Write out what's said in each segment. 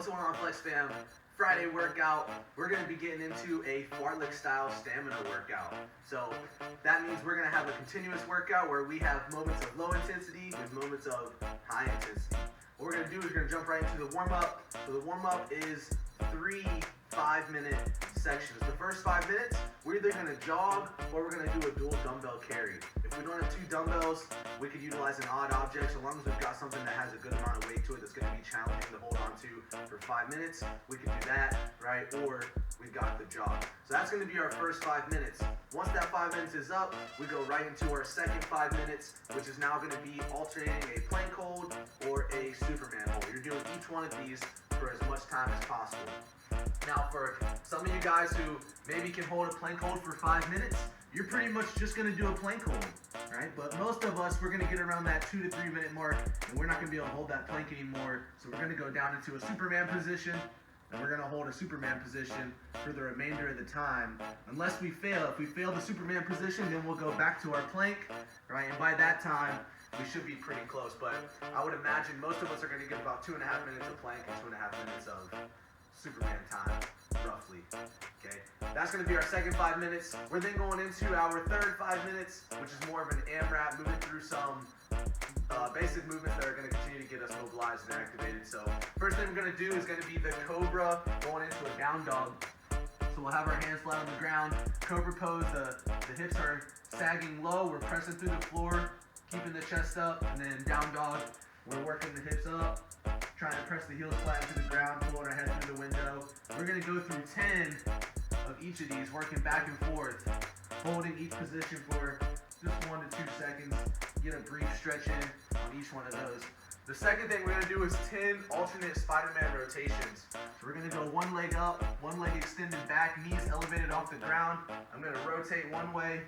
What's going on, Flex fam? Friday workout. We're going to be getting into a fartlek style stamina workout. So that means we're going to have a continuous workout where we have moments of low intensity with moments of high intensity. What we're going to do is we're going to jump right into the warm-up. So the warm-up is 3 5-minute sections. The first 5 minutes, we're either going to jog or we're going to do a dual dumbbell carry. If we don't have 2 dumbbells, we could utilize an odd object. So long as we've got something that has a good amount of weight to it that's going to be challenging to hold on to for 5 minutes, we could do that, right? Or we've got the jog. So that's going to be our first 5 minutes. Once that 5 minutes is up, we go right into our second 5 minutes, which is now going to be alternating a plank hold or a Superman hold. You're doing each one of these for as much time as possible. Now, for some of you guys who maybe can hold a plank hold for 5 minutes, you're pretty much just going to do a plank hold, right? But most of us, we're going to get around that 2 to 3 minute mark, and we're not going to be able to hold that plank anymore. So we're going to go down into a Superman position, and we're going to hold a Superman position for the remainder of the time, unless we fail. If we fail the Superman position, then we'll go back to our plank, right? And by that time, we should be pretty close. But I would imagine most of us are going to get about 2.5 minutes of plank and 2.5 minutes of Superman time, roughly. Okay, that's going to be our second 5 minutes. We're then going into our third 5 minutes, which is more of an AMRAP, moving through some basic movements that are going to continue to get us mobilized and activated. So first thing we're going to do is going to be the Cobra going into a down dog. So we'll have our hands flat on the ground. Cobra pose, the hips are sagging low. We're pressing through the floor, keeping the chest up, and then down dog, we're working the hips up, trying to press the heels flat into the ground, pulling our head through the window. We're going to go through 10 of each of these, working back and forth, holding each position for just 1 to 2 seconds. Get a brief stretch in on each one of those. The second thing we're going to do is 10 alternate Spider-Man rotations. So we're going to go one leg up, one leg extended back, knees elevated off the ground. I'm going to rotate one way,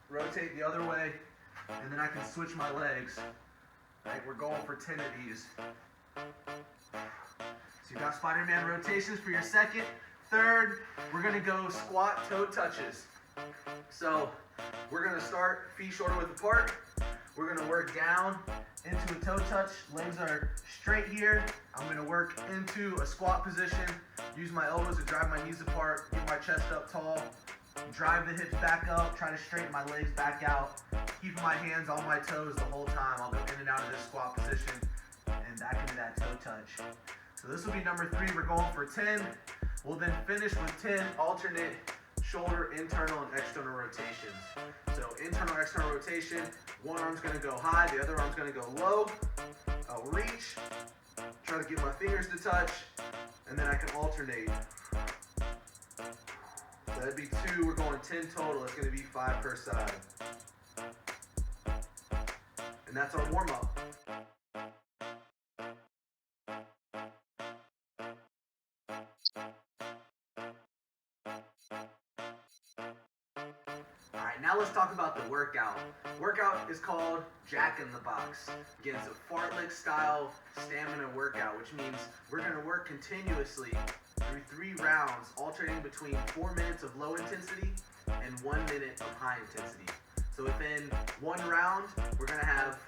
rotate the other way, and then I can switch my legs. Right, we're going for 10 of these. So you've got Spider-Man rotations for your second. Third, we're going to go squat toe touches. So we're going to start feet shoulder width apart. We're going to work down into a toe touch. Legs are straight here. I'm going to work into a squat position. Use my elbows to drive my knees apart. Get my chest up tall. Drive the hips back up. Try to straighten my legs back out. Keeping my hands on my toes the whole time. I'll go in and out of this squat position and back into that toe touch. So this will be number 3. We're going for 10. We'll then finish with 10 alternate shoulder internal and external rotations. So internal, external rotation. One arm's going to go high, the other arm's going to go low. I'll reach, try to get my fingers to touch, and then I can alternate. So that'd be 2. We're going 10 total. It's going to be 5 per side. And that's our warm-up. Alright, now let's talk about the workout. Workout is called Jack in the Box. Again, it's a fartlek style stamina workout, which means we're going to work continuously through 3 rounds, alternating between 4 minutes of low intensity and 1 minute of high intensity. So within 1 round, we're going to have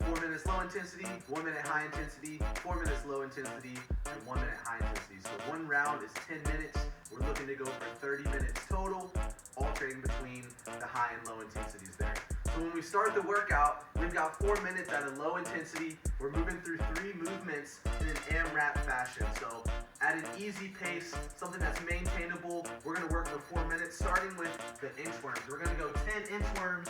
4 minutes low intensity, 1 minute high intensity, 4 minutes low intensity, and 1 minute high intensity. So 1 round is 10 minutes. We're looking to go for 30 minutes total, alternating between the high and low intensities there. So when we start the workout, we've got 4 minutes at a low intensity. We're moving through 3 movements in an AMRAP fashion. So at an easy pace, something that's maintainable, we're going to work for 4 minutes, starting with the inchworms. We're going to go 10 inchworms.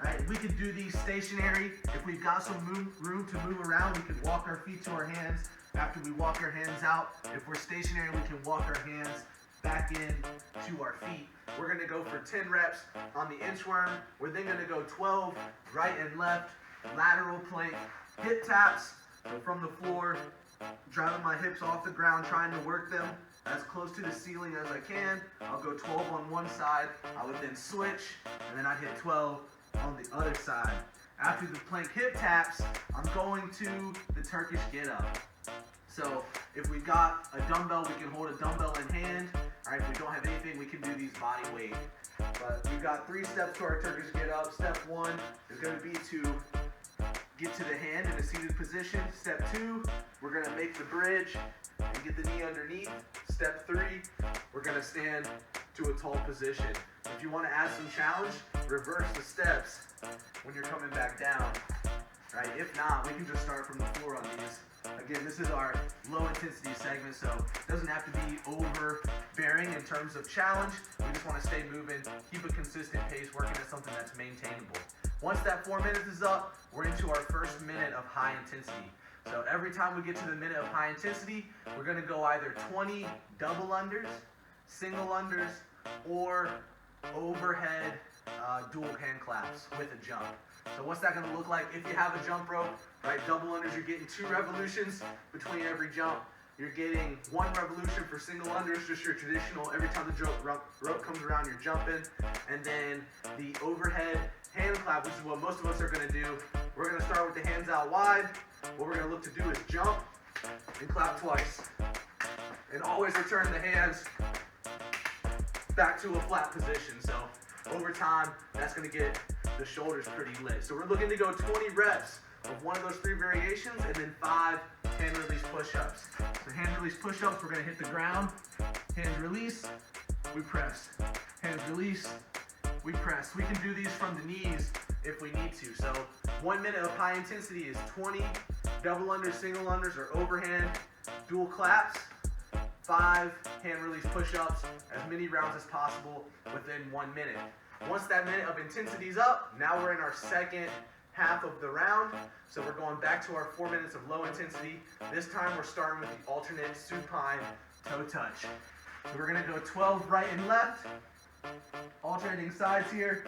Right? We can do these stationary. If we've got some room to move around, we can walk our feet to our hands. After we walk our hands out, if we're stationary, we can walk our hands back in to our feet. We're going to go for 10 reps on the inchworm. We're then going to go 12 right and left, lateral plank, hip taps. So from the floor, driving my hips off the ground, trying to work them as close to the ceiling as I can. I'll go 12 on one side. I would then switch, and then I'd hit 12 on the other side. After the plank hip taps, I'm going to the Turkish get up. So if we've got a dumbbell, we can hold a dumbbell in hand. All right, if we don't have anything, we can do these body weight. But we've got 3 steps to our Turkish get up. Step 1 is going to be to get to the hand in a seated position. Step 2, we're gonna make the bridge and get the knee underneath. Step 3, we're gonna stand to a tall position. If you wanna add some challenge, reverse the steps when you're coming back down, right? If not, we can just start from the floor on these. Again, this is our low intensity segment, so it doesn't have to be overbearing in terms of challenge. We just wanna stay moving, keep a consistent pace, working at something that's maintainable. Once that 4 minutes is up, we're into our first minute of high intensity. So every time we get to the minute of high intensity, we're gonna go either 20 double unders, single unders, or overhead dual hand claps with a jump. So what's that gonna look like? If you have a jump rope, right, double unders, you're getting 2 revolutions between every jump. You're getting 1 revolution for single unders, just your traditional, every time the rope comes around, you're jumping. And then the overhead hand clap, which is what most of us are gonna do. We're gonna start with the hands out wide. What we're gonna look to do is jump and clap twice. And always return the hands back to a flat position. So over time, that's gonna get the shoulders pretty lit. So we're looking to go 20 reps of one of those 3 variations and then 5 hand release push-ups. So hand release push-ups, we're gonna hit the ground, hands release, we press. Hands release, we press. We can do these from the knees if we need to. So 1 minute of high intensity is 20 double unders, single unders, or overhand dual claps, 5 hand release push-ups, as many rounds as possible within 1 minute. Once that minute of intensity is up, now we're in our second half of the round. So we're going back to our 4 minutes of low intensity. This time we're starting with the alternate supine toe touch. So we're gonna go 12 right and left, alternating sides here.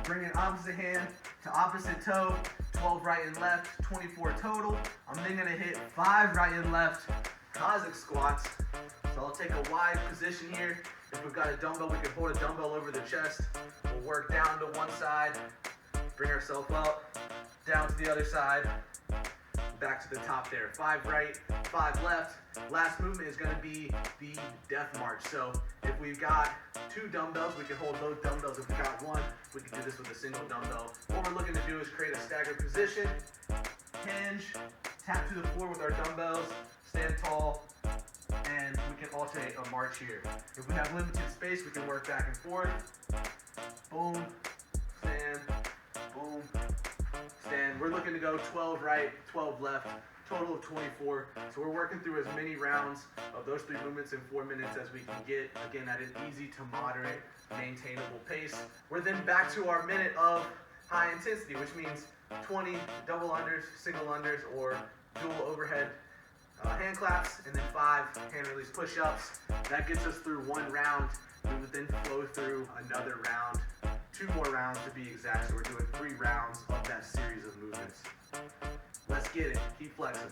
Bring an opposite hand to opposite toe, 12 right and left, 24 total. I'm then gonna hit 5 right and left Cossack squats. So I'll take a wide position here. If we've got a dumbbell, we can hold a dumbbell over the chest. We'll work down to one side, bring ourselves up, down to the other side, back to the top there. 5 right, 5 left. Last movement is gonna be the death march. So if we've got 2 dumbbells, we can hold both dumbbells. If we've got 1, we can do this with a single dumbbell. What we're looking to do is create a staggered position, hinge, tap to the floor with our dumbbells, stand tall, and we can alternate a march here. If we have limited space, we can work back and forth. Boom, stand, boom, stand. We're looking to go 12 right, 12 left, total of 24. So we're working through as many rounds of those 3 movements in 4 minutes as we can get, again, at an easy to moderate, maintainable pace. We're then back to our minute of high intensity, which means 20 double unders, single unders, or dual overhead hand claps, and then 5 hand release push-ups. That gets us through 1 round. We would then flow through another round, 2 more rounds to be exact. So we're doing 3 rounds of that series of movements. Let's get it. Keep flexing.